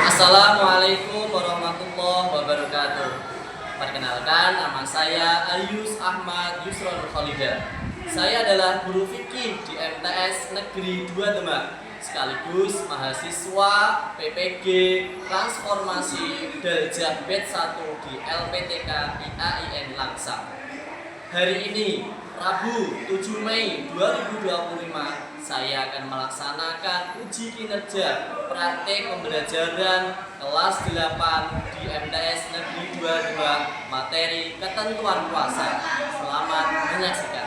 Assalamualaikum warahmatullahi wabarakatuh. Perkenalkan, nama saya Ayus Ahmad Yusron Khalidah. Saya adalah guru fikih di MTS Negeri 2 Demak, sekaligus mahasiswa PPG Transformasi Darjah Bet 1 di LPTK IAIN Langsam. Hari ini, Rabu 7 Mei 2025, saya akan melaksanakan uji kinerja praktek pembelajaran kelas 8 di MTS Negeri 2 Demak, materi ketentuan puasa. Selamat menyaksikan.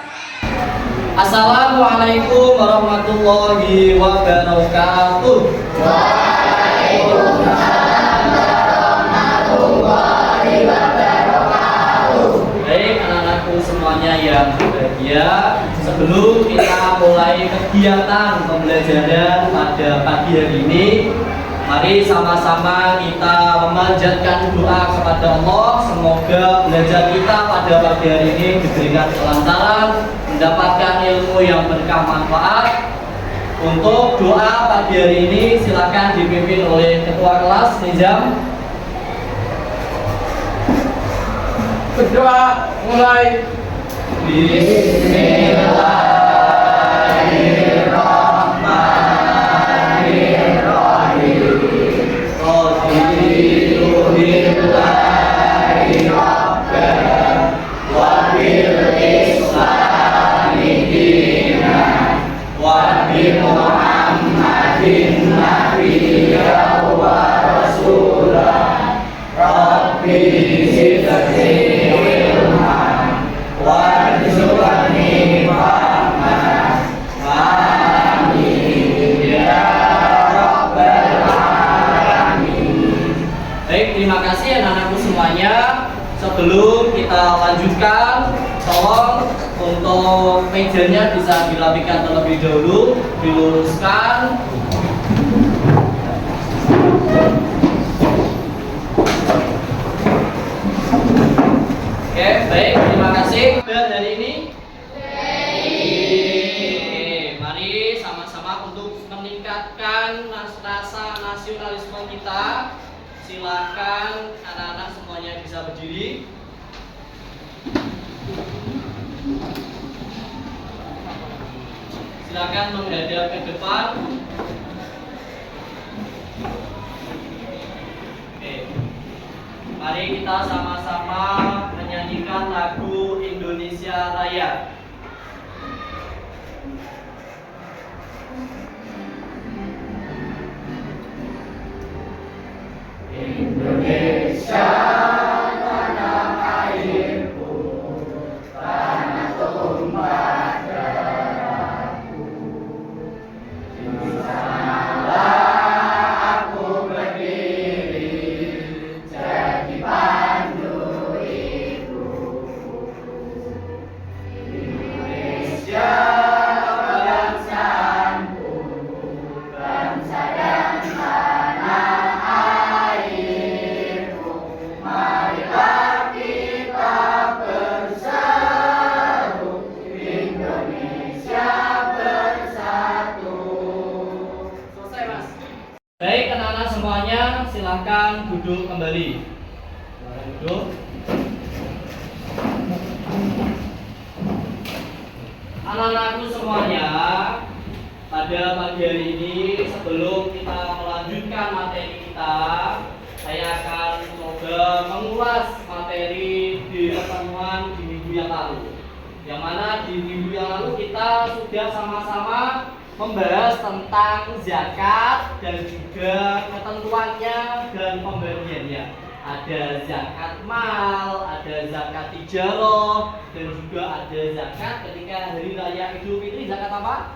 Assalamualaikum warahmatullahi wabarakatuh. Waalaikumsalam warahmatullahi wabarakatuh. Baik, anak-anakku semuanya yang berbahagia, sebelum kita mulai kegiatan pembelajaran pada pagi hari ini, mari sama-sama kita memanjatkan doa kepada Allah. Semoga belajar kita pada pagi hari ini diberikan kelancaran, mendapatkan ilmu yang berkah manfaat. Untuk doa pagi hari ini silakan dipimpin oleh ketua kelas Nizam. Berdoa mulai. Terima kasih anak-anakku semuanya. Sebelum kita lanjutkan, tolong untuk mejanya bisa dirapikan terlebih dahulu, diluruskan. Oke, baik, terima kasih. Dan hari ini mari sama-sama untuk meningkatkan rasa nasionalisme kita. Silakan anak-anak semuanya bisa berdiri. Silakan menghadap ke depan. Oke. Mari kita sama-sama menyanyikan lagu Indonesia Raya. Indonesia tanah airku, tanah tumpah darahku. Di sanalah aku berdiri, jadi pandu hidupku. Indonesia bangsaku, bangsa dan tanah. Marilah kita berseru, Indonesia bersatu. Selesai, Mas. Baik, anak-anak semuanya, silakan duduk kembali. Duduk. Anak-anakku semuanya, pada pagi hari ini sebelum kita melanjutkan materi kita, saya akan coba mengulas materi di pertemuan di minggu yang lalu. Yang mana di minggu yang lalu kita sudah sama-sama membahas tentang zakat dan juga ketentuannya dan pembagiannya. Ada zakat mal, ada zakat tijarah, dan juga ada zakat ketika hari raya Idul Fitri. Zakat apa?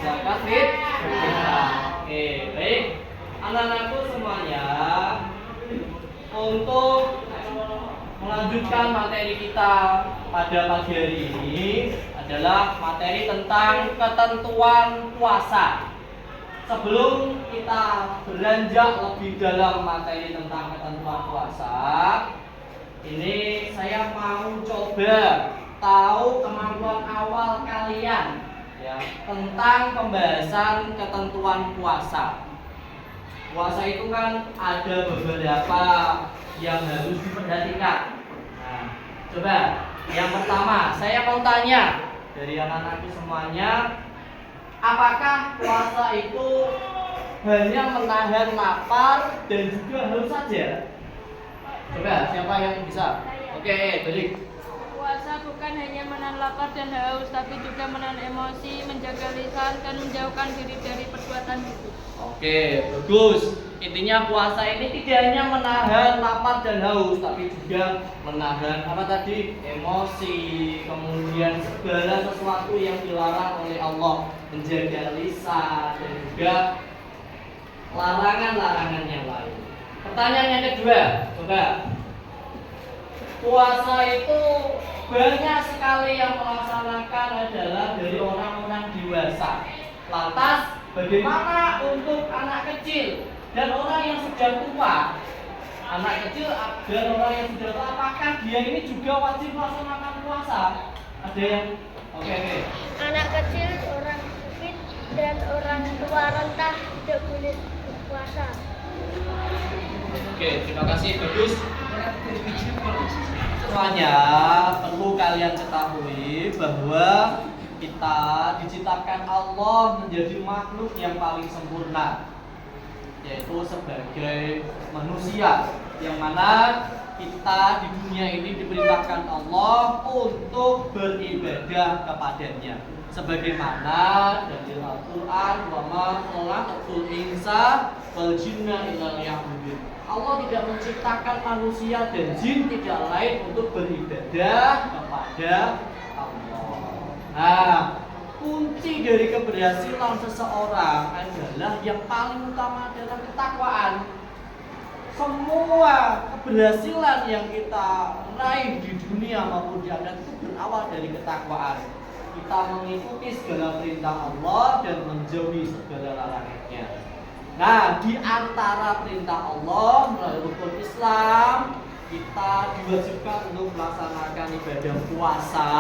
Zakat fitrah. Oke, baik. Anak-anakku semuanya, untuk melanjutkan materi kita pada pagi hari ini adalah materi tentang ketentuan puasa. Sebelum kita beranjak lebih dalam materi tentang ketentuan puasa, ini saya mau coba tahu kemampuan awal kalian ya tentang pembahasan ketentuan puasa. puasa itu kan ada beberapa yang harus diperhatikan. Nah, coba yang pertama saya mau tanya dari anak-anakku semuanya, apakah puasa itu hanya menahan lapar dan juga haus saja? Coba siapa yang bisa? Oke, jadi Puasa bukan hanya menahan lapar dan haus, tapi juga menahan emosi, menjaga lisan, dan menjauhkan diri dari perbuatan buruk. oke, bagus. Intinya puasa ini tidak hanya menahan lapar dan haus, tapi juga menahan apa tadi? Emosi, kemudian segala sesuatu yang dilarang oleh Allah, menjaga lisan dan juga larangan-larangan yang lain. Pertanyaan yang kedua, coba. Puasa itu banyak sekali yang melaksanakan adalah dari orang-orang dewasa. Lantas, bagaimana untuk anak kecil dan orang yang sudah tua? Anak kecil dan orang yang sudah tua, apakah dia ini juga wajib melaksanakan puasa? Ada yang oke. Anak kecil, orang sakit, dan orang tua renta tidak boleh berpuasa. Oke, terima kasih, bagus. Semuanya perlu kalian ketahui bahwa kita diciptakan Allah menjadi makhluk yang paling sempurna, yaitu sebagai manusia, yang mana kita di dunia ini diperintahkan Allah untuk beribadah kepadanya, sebagaimana dari Al-Quran, wa ma khalaqtul insa wal jinna illa liya'budun. Allah tidak menciptakan manusia dan jin tidak lain untuk beribadah kepada Allah. Nah, kunci dari keberhasilan seseorang adalah yang paling utama adalah ketakwaan. Semua keberhasilan yang kita raih di dunia maupun di akhirat itu berawal dari ketakwaan. Kita mengikuti segala perintah Allah dan menjauhi segala larangannya. Nah, di antara perintah Allah melalui rukun Islam, kita diwajibkan untuk melaksanakan ibadah puasa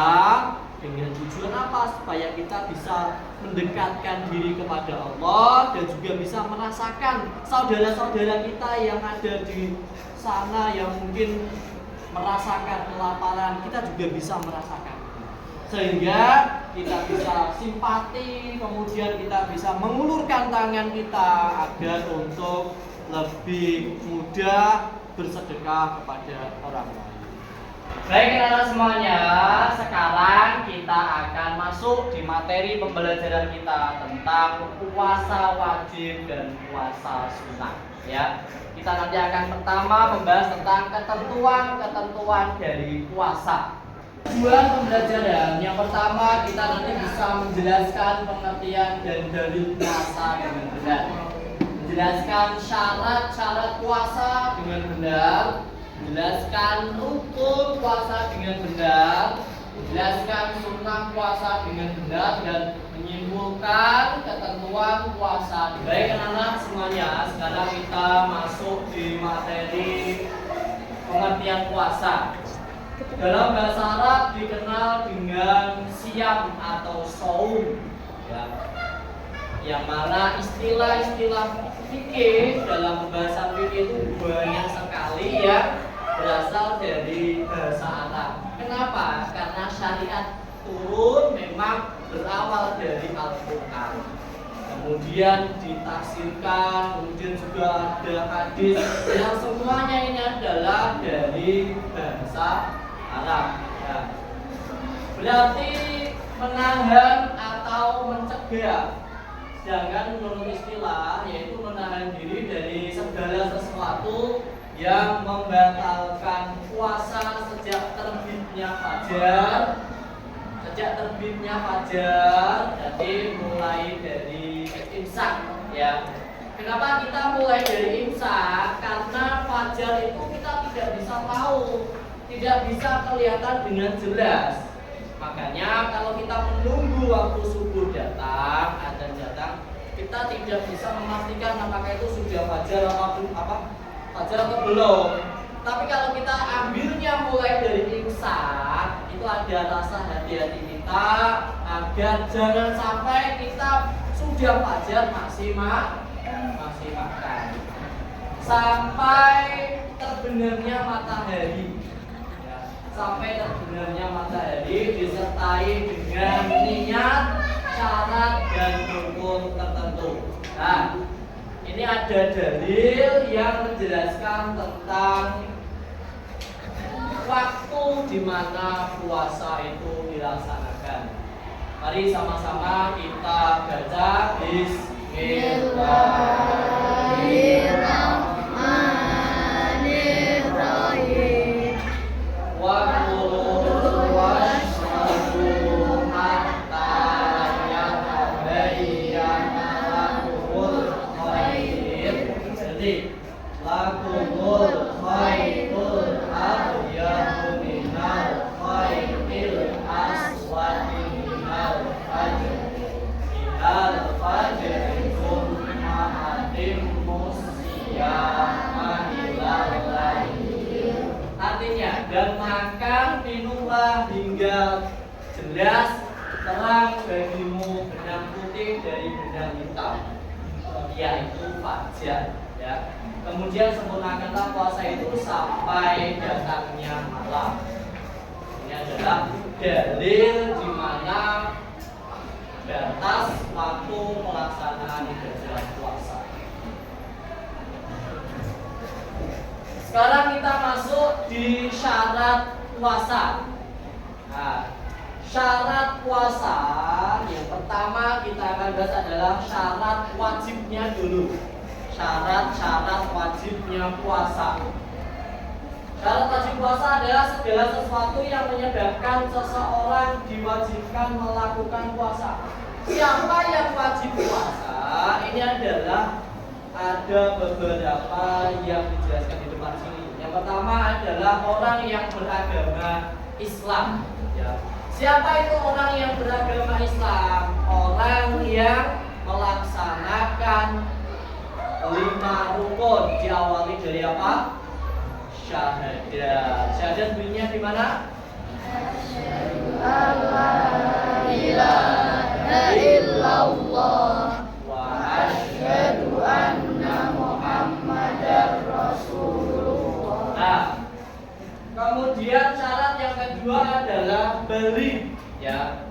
dengan tujuan apa? Supaya kita bisa mendekatkan diri kepada Allah dan juga bisa merasakan saudara-saudara kita yang ada di sana yang mungkin merasakan kelaparan, kita juga bisa merasakan. Sehingga kita bisa simpati, kemudian kita bisa mengulurkan tangan kita agar untuk lebih mudah bersedekah kepada orang lain. Baik anak-anak semuanya, sekarang kita akan masuk di materi pembelajaran kita tentang puasa wajib dan puasa sunnah. Ya, kita nanti akan pertama membahas tentang ketentuan dari puasa. Tujuan pembelajaran yang pertama, kita nanti bisa menjelaskan pengertian dan dalil puasa dengan benar, menjelaskan syarat-syarat puasa dengan benar, menjelaskan rukun puasa dengan benar, menjelaskan sunnah puasa dengan benar, dan menyimpulkan ketentuan puasa. Baik anak-anak semuanya, sekarang kita masuk di materi pengertian puasa. Dalam bahasa Arab dikenal dengan siam atau saum, ya. Yang mana istilah-istilah fikih dalam bahasa fikih itu banyak sekali ya, berasal dari bahasa Arab. Kenapa? Karena syariat turun memang berawal dari Al-Quran, kemudian ditafsirkan, kemudian juga ada hadis yang semuanya ini adalah dari bahasa Arab. Ya. Berarti menahan atau mencegah. Sedangkan menurut istilah yaitu menahan diri dari segala sesuatu yang membatalkan puasa sejak terbitnya fajar. Jadi mulai dari imsak, ya. Kenapa kita mulai dari imsak? Karena fajar itu kita tidak bisa tahu, tidak bisa kelihatan dengan jelas. Makanya kalau kita menunggu waktu subuh datang, adzan datang, kita tidak bisa memastikan apakah itu sudah fajar atau belum. Tapi kalau kita ambilnya mulai dari imsak, itu ada rasa hati-hati kita agar jangan sampai kita sudah fajar masih makan. sampai terbenamnya matahari. Ya, sampai terbenamnya matahari disertai dengan niat, syarat dan rukun tertentu. Nah, ini ada dalil yang menjelaskan tentang waktu di mana puasa itu dilaksanakan. Mari sama-sama kita baca Bismillahirrahmanirrahim. Wa kulu washrabu hatta yatabayyana lakumul khair. Jadi lakumul khairul abyadu minal khairil aswadi minal fajr. Minal fajri thumma atimmus siyama ilal lail. Artinya, dan makan minumlah hingga jelas terang bagimu benang putih dari benang hitam, yaitu fajar. Ya. Kemudian sempurnakanlah puasa itu sampai datangnya malam. Ini adalah dalil di mana batas waktu pelaksanaan ibadah puasa. Sekarang kita masuk di syarat puasa. Nah, syarat puasa yang pertama kita akan bahas adalah syarat wajibnya dulu. Syarat-syarat wajibnya puasa. Syarat wajib puasa adalah segala sesuatu yang menyebabkan seseorang diwajibkan melakukan puasa. Siapa yang wajib puasa? Ini adalah ada beberapa yang dijelaskan di depan sini. Yang pertama adalah orang yang beragama Islam. Ya. Siapa itu orang yang beragama Islam? Orang yang melaksanakan 5 rukun, diawali dari apa? Syahadat. Syahadat bunyinya di mana? La ilaha illallah wa asyhadu anna Muhammadar Rasulullah. Nah, kemudian syarat yang kedua adalah balik. Ya,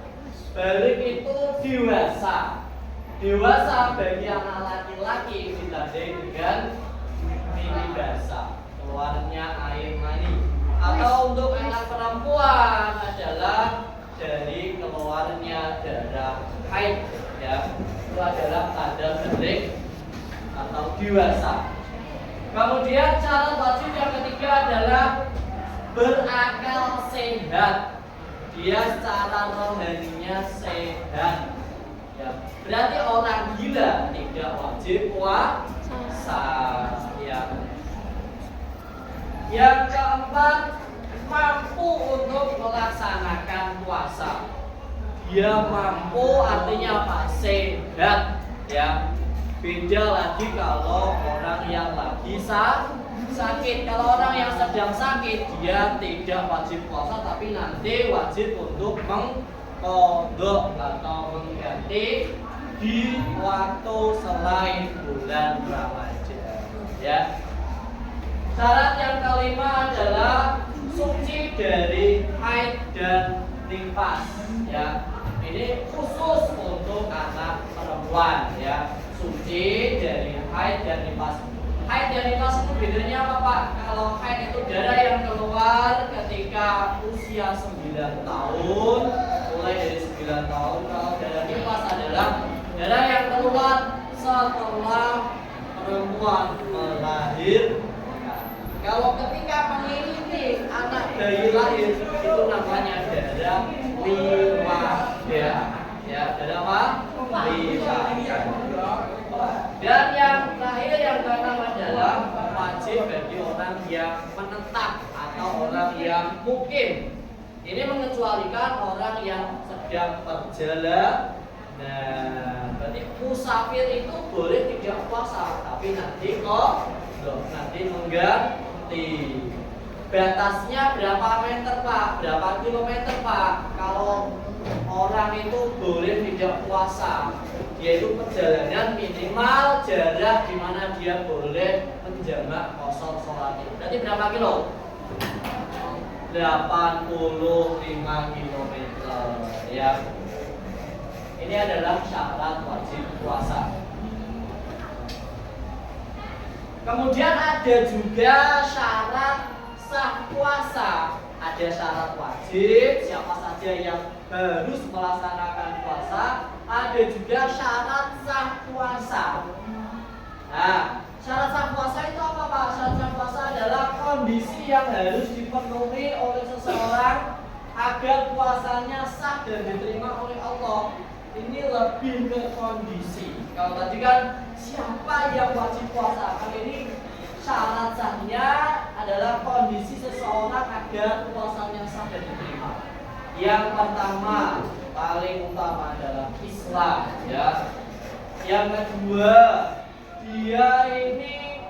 balik itu dewasa. Dewasa bagi anak laki-laki ditandai dengan mini basah, keluarnya air mani. Atau untuk anak perempuan adalah dari keluarnya darah haid. Ya, itu adalah tanda balik atau dewasa. Kemudian syarat wajib yang ketiga adalah berakal sehat. Dia secara rohaninya sehat. Ya, berarti orang gila tidak wajib puasa. Ya. Yang keempat, mampu untuk melaksanakan puasa. Dia mampu artinya apa? Sehat. Ya. Beda lagi kalau orang yang lagi sakit. Kalau orang yang sedang sakit, dia tidak wajib puasa, tapi nanti wajib untuk mengqadha atau mengganti di waktu selain bulan Ramadan. Ya. Syarat yang kelima adalah suci dari haid dan nifas. Ya. Ini khusus untuk anak perempuan. Ya. Suci dari haid dan nifas. Haid dan nifas itu bedanya apa, Pak? Kalau haid itu darah yang keluar ketika usia 9 tahun, mulai dari 9 tahun. Kalau darah nifas adalah darah yang keluar setelah perempuan melahirkan. Kalau ketika mengikuti anak bayi lahir, itu namanya darah wiwadah. Ya, darah apa? Wiwadah. Dan yang terakhir yang keenam adalah wajib bagi orang yang menetap atau orang yang mukim. Ini mengecualikan orang yang sedang perjalanan. Nah, berarti musafir itu boleh tidak puasa, tapi nanti nanti mengganti. Batasnya berapa meter, Pak? Berapa kilometer, Pak? Kalau orang itu boleh tidak puasa, yaitu perjalanan minimal jarak di mana dia boleh menjamak qashar sholat itu. Berarti berapa kilo? 85 km ya. Ini adalah syarat wajib puasa. Kemudian ada juga syarat sah puasa. Ada syarat wajib, siapa saja yang harus melaksanakan puasa. Ada juga syarat sah puasa. Nah, syarat sah puasa itu apa Pak? Syarat sah puasa adalah kondisi yang harus dipenuhi oleh seseorang agar puasanya sah dan diterima oleh Allah. Ini lebih ke kondisi. Kalau tadi kan siapa yang wajib puasa, kali ini syarat sahnya adalah kondisi seseorang agar puasanya sah dan diterima. Yang pertama, paling utama adalah Islam, ya. Yang kedua, dia ini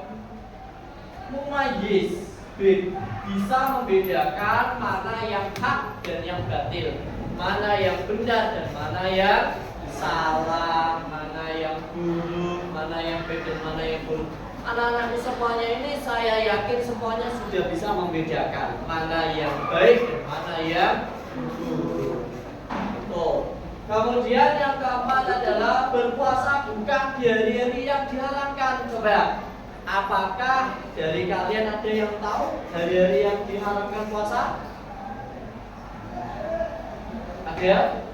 mumayyiz, bisa membedakan mana yang hak dan yang batil, mana yang benar dan mana yang salah, mana yang buruk, mana yang baik dan mana yang buruk. Anak-anakku semuanya ini saya yakin semuanya sudah bisa membedakan mana yang baik dan mana yang buruk. Kemudian yang keempat adalah berpuasa bukan di hari-hari yang diharamkan. Coba, apakah dari kalian ada yang tahu hari-hari yang diharamkan puasa? Ada?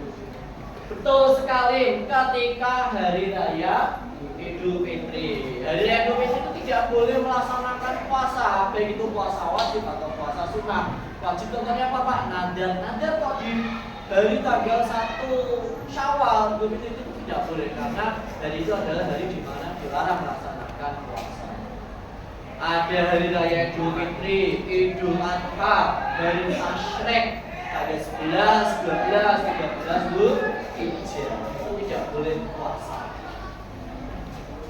Betul sekali, ketika hari raya Idul Fitri. Hari raya Idul Fitri itu tidak boleh melaksanakan puasa, baik itu puasa wajib atau puasa sunnah. Wajib contohnya apa Pak? Nadar kok di hari tanggal 1 Syawal Idul Fitri itu tidak boleh, karena hari itu adalah hari di mana dilarang melaksanakan puasa. Ada hari raya Idul Fitri, Idul Adha, hari Tasyrik, tanggal 11, 12, 13 Dzulhijjah. Itu tidak boleh puasa.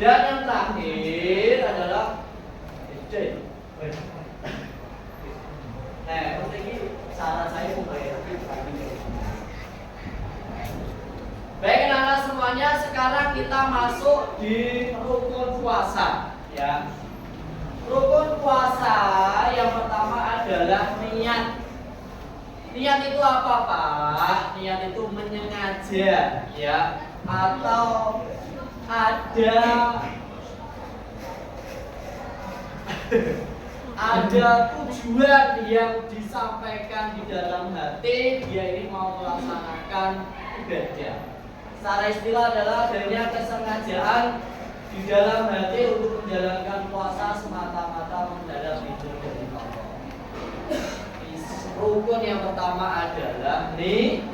Dan yang terakhir adalah ini syarat saya mulai. Baik anak-anak semuanya, sekarang kita masuk di rukun puasa, ya. Rukun puasa yang pertama adalah niat. Niat itu apa Pak? Niat itu menyengaja, ya, atau ada tujuan yang disampaikan di dalam hati, dia ini mau melaksanakan ibadah. Secara istilah adalah adanya kesengajaan di dalam hati untuk menjalankan puasa semata-mata menghadap ridho dari Allah. Rukun yang pertama adalah niat.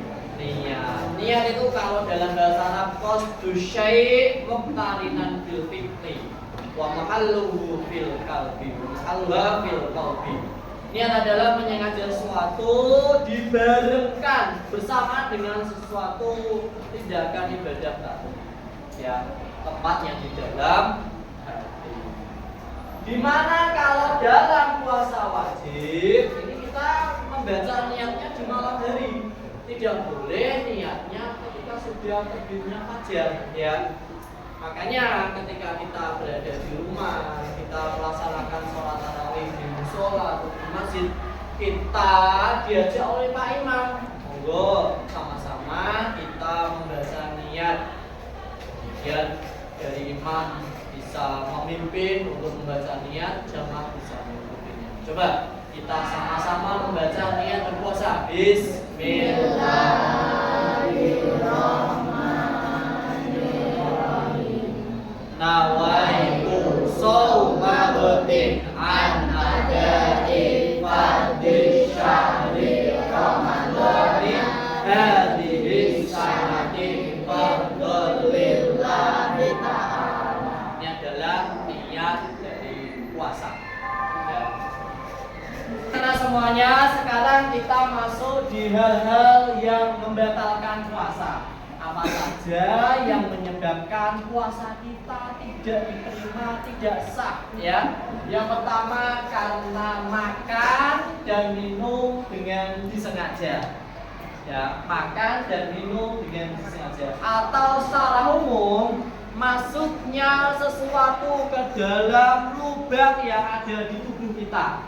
Niat itu kalau dalam bahasa Arab qasdu syai' muqtarinan bil fi'li wa mahalluhu fil qalbi. Mahalluha fil qalbi. Niat adalah menyengaja sesuatu dibarengkan bersama dengan sesuatu tindakan ibadah tadi. Ya, tepatnya di dalam hati. Dimana kalau dalam puasa wajib ini kita membaca niatnya di malam hari. Tidak boleh niatnya ketika sudah terbitnya fajar, ya. Makanya ketika kita berada di rumah, kita melaksanakan sholat tarawih di musola atau di masjid, kita diajak oleh Pak Imam, monggo sama-sama kita membaca niat. Kemudian dari imam bisa memimpin untuk membaca niat, jamaah bisa memimpinnya. Coba kita sama-sama membaca niat berpuasa. Bismillahirrahmanirrahim. Nawaitu shauma ghadin an ada'i fardhi syahri ramadhani hadhihi sanati fardhul lillahi ta'ala. Ini adalah niat dari puasa. Karena semuanya sekarang kita masuk di hal-hal yang membatalkan puasa. Apa saja yang menyebabkan puasa kita tidak diterima, tidak sah, ya. Yang pertama karena makan dan minum dengan disengaja. ya, makan dan minum dengan sengaja. Atau secara umum masuknya sesuatu ke dalam lubang yang ada di tubuh kita.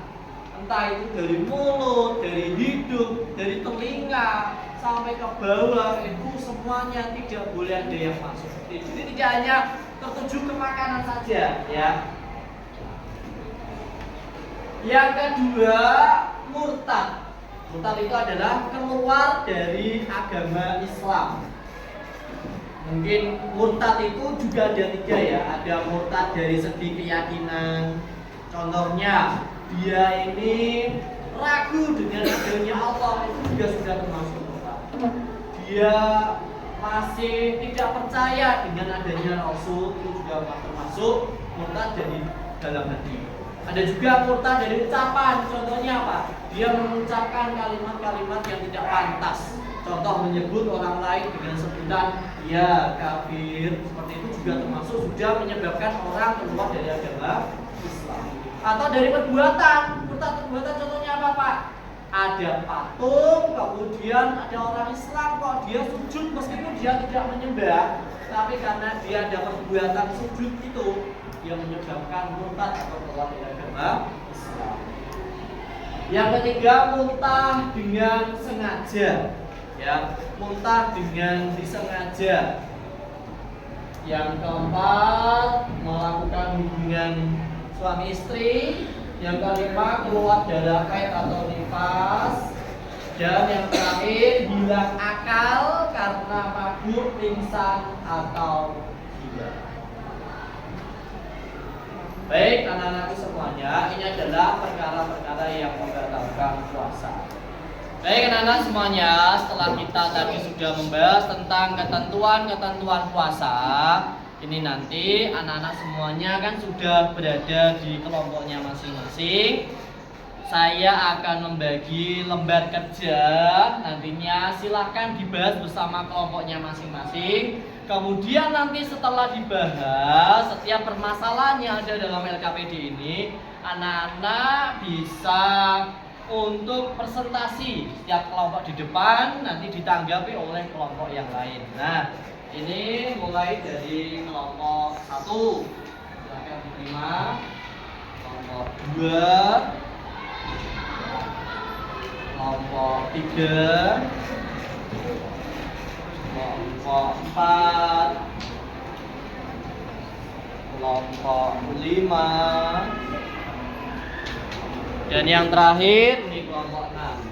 Entah itu dari mulut, dari hidung, dari telinga sampai ke bawah, itu semuanya tidak boleh ada yang masuk. Jadi tidak hanya tertuju ke makanan saja, ya. Yang kedua, murtad. Murtad itu adalah keluar dari agama Islam. Mungkin murtad itu juga ada 3 ya. Ada murtad dari segi keyakinan. Contohnya, dia ini ragu dengan adanya Allah, itu juga sudah termasuk murtad. Dia masih tidak percaya dengan adanya Rasul, itu juga termasuk murtad dari dalam hati. Ada juga murtad dari ucapan. Contohnya apa? Dia mengucapkan kalimat-kalimat yang tidak pantas. Contoh menyebut orang lain dengan sebutan ya kafir. Seperti itu juga termasuk sudah menyebabkan orang keluar dari agama Islam. Atau dari perbuatan. Murtad perbuatan contohnya apa, Pak? Ada patung, kemudian ada orang Islam kok dia sujud meskipun dia tidak menyembah, tapi karena dia ada perbuatan sujud itu, dia menyebabkan murtad atau keluar dari agama Islam. Yang ketiga, muntah dengan sengaja, ya, muntah dengan disengaja. Yang keempat, melakukan hubungan suami istri. Yang kelima, keluar darah haid atau nifas. Dan yang terakhir, hilang akal karena mabuk, pingsan atau gila. Baik anak-anakku semuanya, ini adalah perkara-perkara yang membatalkan puasa. Baik anak-anak semuanya, setelah kita tadi sudah membahas tentang ketentuan-ketentuan puasa, ini nanti anak-anak semuanya kan sudah berada di kelompoknya masing-masing. Saya akan membagi lembar kerja, nantinya silahkan dibahas bersama kelompoknya masing-masing. Kemudian nanti setelah dibahas setiap permasalahan yang ada dalam LKPD ini, anak-anak bisa untuk presentasi setiap kelompok di depan, nanti ditanggapi oleh kelompok yang lain. Nah, ini mulai dari kelompok 1, silakan diterima. Kelompok 2, kelompok 3, kelompok 4, kelompok 5, dan yang terakhir ini kelompok 6.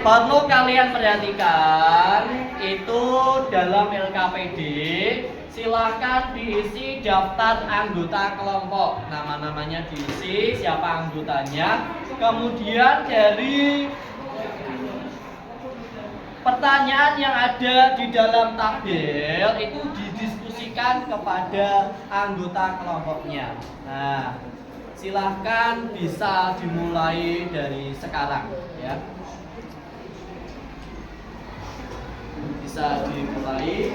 Perlu kalian perhatikan itu dalam LKPD, silahkan diisi daftar anggota kelompok. Nama-namanya diisi, siapa anggotanya. Kemudian dari pertanyaan yang ada di dalam tabel itu didiskusikan kepada anggota kelompoknya. Nah, silahkan bisa dimulai dari sekarang ya. Bisa dimulai.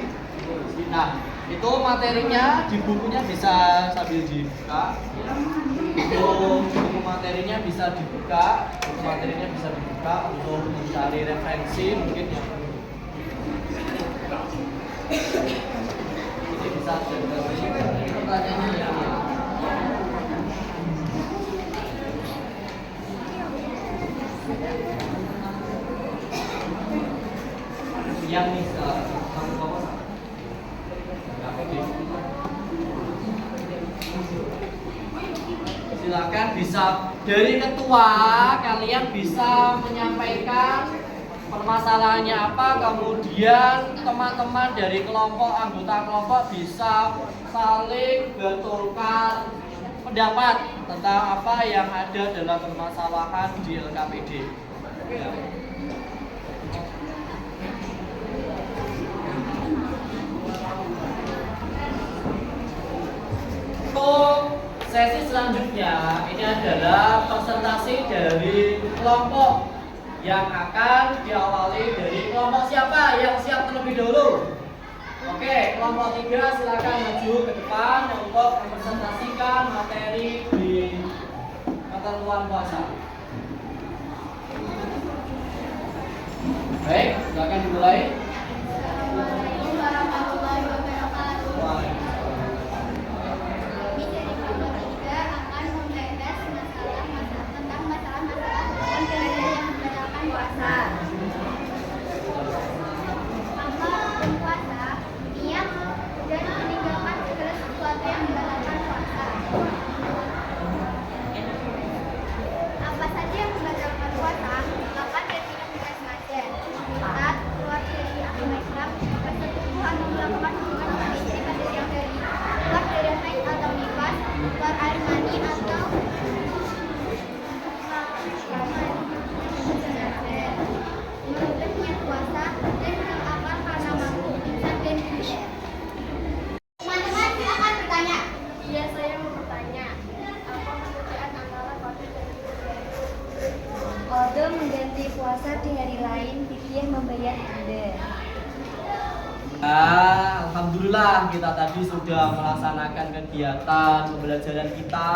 Nah, itu materinya di bukunya bisa sambil dibuka. Buku materinya bisa dibuka. Buku materinya bisa dibuka untuk mencari referensi mungkin yang ini bisa jadi pertanyaannya ya. Yang bisa silakan bisa dari ketua kalian bisa menyampaikan permasalahannya apa, kemudian teman-teman dari kelompok anggota kelompok bisa saling bertukar pendapat tentang apa yang ada dalam permasalahan di LKPD ya. Untuk sesi selanjutnya ini adalah presentasi dari kelompok yang akan diawali dari kelompok siapa yang siap terlebih dahulu? Oke, kelompok 3 silakan maju ke depan untuk mempresentasikan materi di ketentuan puasa. Baik, silakan dimulai. Assalamualaikum warahmatullahi wabarakatuh. Waalaikumsalam. Kami dari kelompok 3 akan membahas masalah-masalah tentang masalah-masalah penilaian yang membatalkan puasa. Apa hukum puasa? Niat dan meninggalkan segala sesuatu yang membatalkan puasa. Apa saja yang membatalkan puasa? Kapan dan tidak sengaja. Saat keluar dari agama Islam, bersetubuh atau melakukan hubungan suami istri pada siang hari, keluar darah haid atau nifas, keluar air mani atau menutup niat puasa dan berlapar karena mampu, imsak dan gula. Teman-teman silakan bertanya. Iya, saya mau bertanya. Apa perbedaan antara qada dan fidyah? Qada mengganti puasa di hari lain, fidyah membayar denda. Alhamdulillah kita tadi sudah melaksanakan kegiatan pembelajaran kita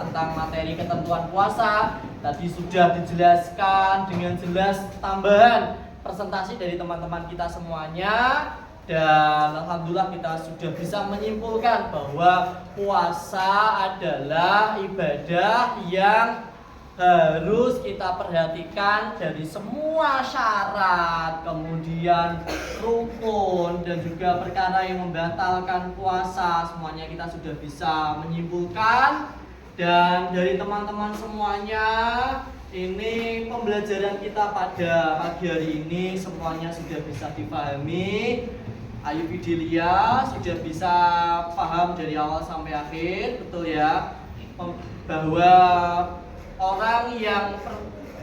tentang materi ketentuan puasa. Tadi sudah dijelaskan dengan jelas tambahan presentasi dari teman-teman kita semuanya. Dan alhamdulillah kita sudah bisa menyimpulkan bahwa puasa adalah ibadah yang harus kita perhatikan dari semua syarat, kemudian rukun dan juga perkara yang membatalkan puasa, semuanya kita sudah bisa menyimpulkan. Dan dari teman-teman semuanya, ini pembelajaran kita pada pagi hari ini semuanya sudah bisa dipahami. Ayu Fidelia sudah bisa paham dari awal sampai akhir, betul ya, bahwa orang yang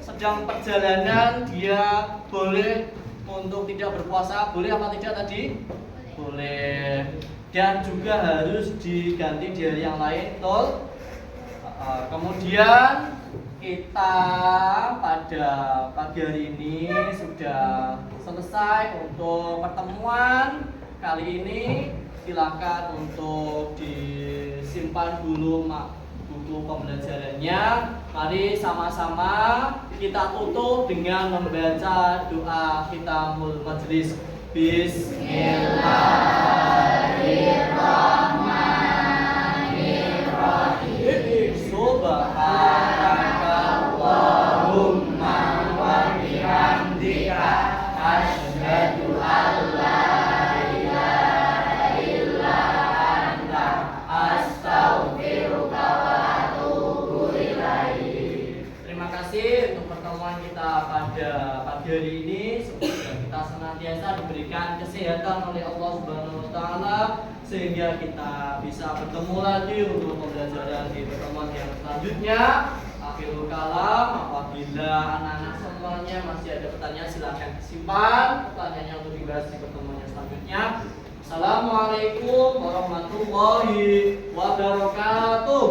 sedang perjalanan dia boleh untuk tidak berpuasa, boleh apa tidak tadi? Boleh. Dan juga harus diganti di hari yang lain, betul? Kemudian kita pada pagi hari ini sudah selesai untuk pertemuan kali ini. Silakan untuk disimpan dulu buku pembelajarannya. Mari sama-sama kita tutup dengan membaca doa khitamul majlis. Bismillahirrahmanirrahim. Subhanakallahumma wa bihamdika asyhadu an la ilaha illa anta astaghfiruka wa atubu ilaik. Terima kasih untuk pertemuan kita pada pagi hari ini. Semoga kita senantiasa diberikan kesehatan oleh Allah Subhanahu wa taala sehingga kita bisa bertemu lagi untuk pembelajaran di pertemuan yang selanjutnya. Akhirul kalam, apabila anak-anak semuanya masih ada pertanyaan silakan disimpan pertanyaannya untuk dibahas di pertemuan yang selanjutnya. Assalamualaikum warahmatullahi wabarakatuh.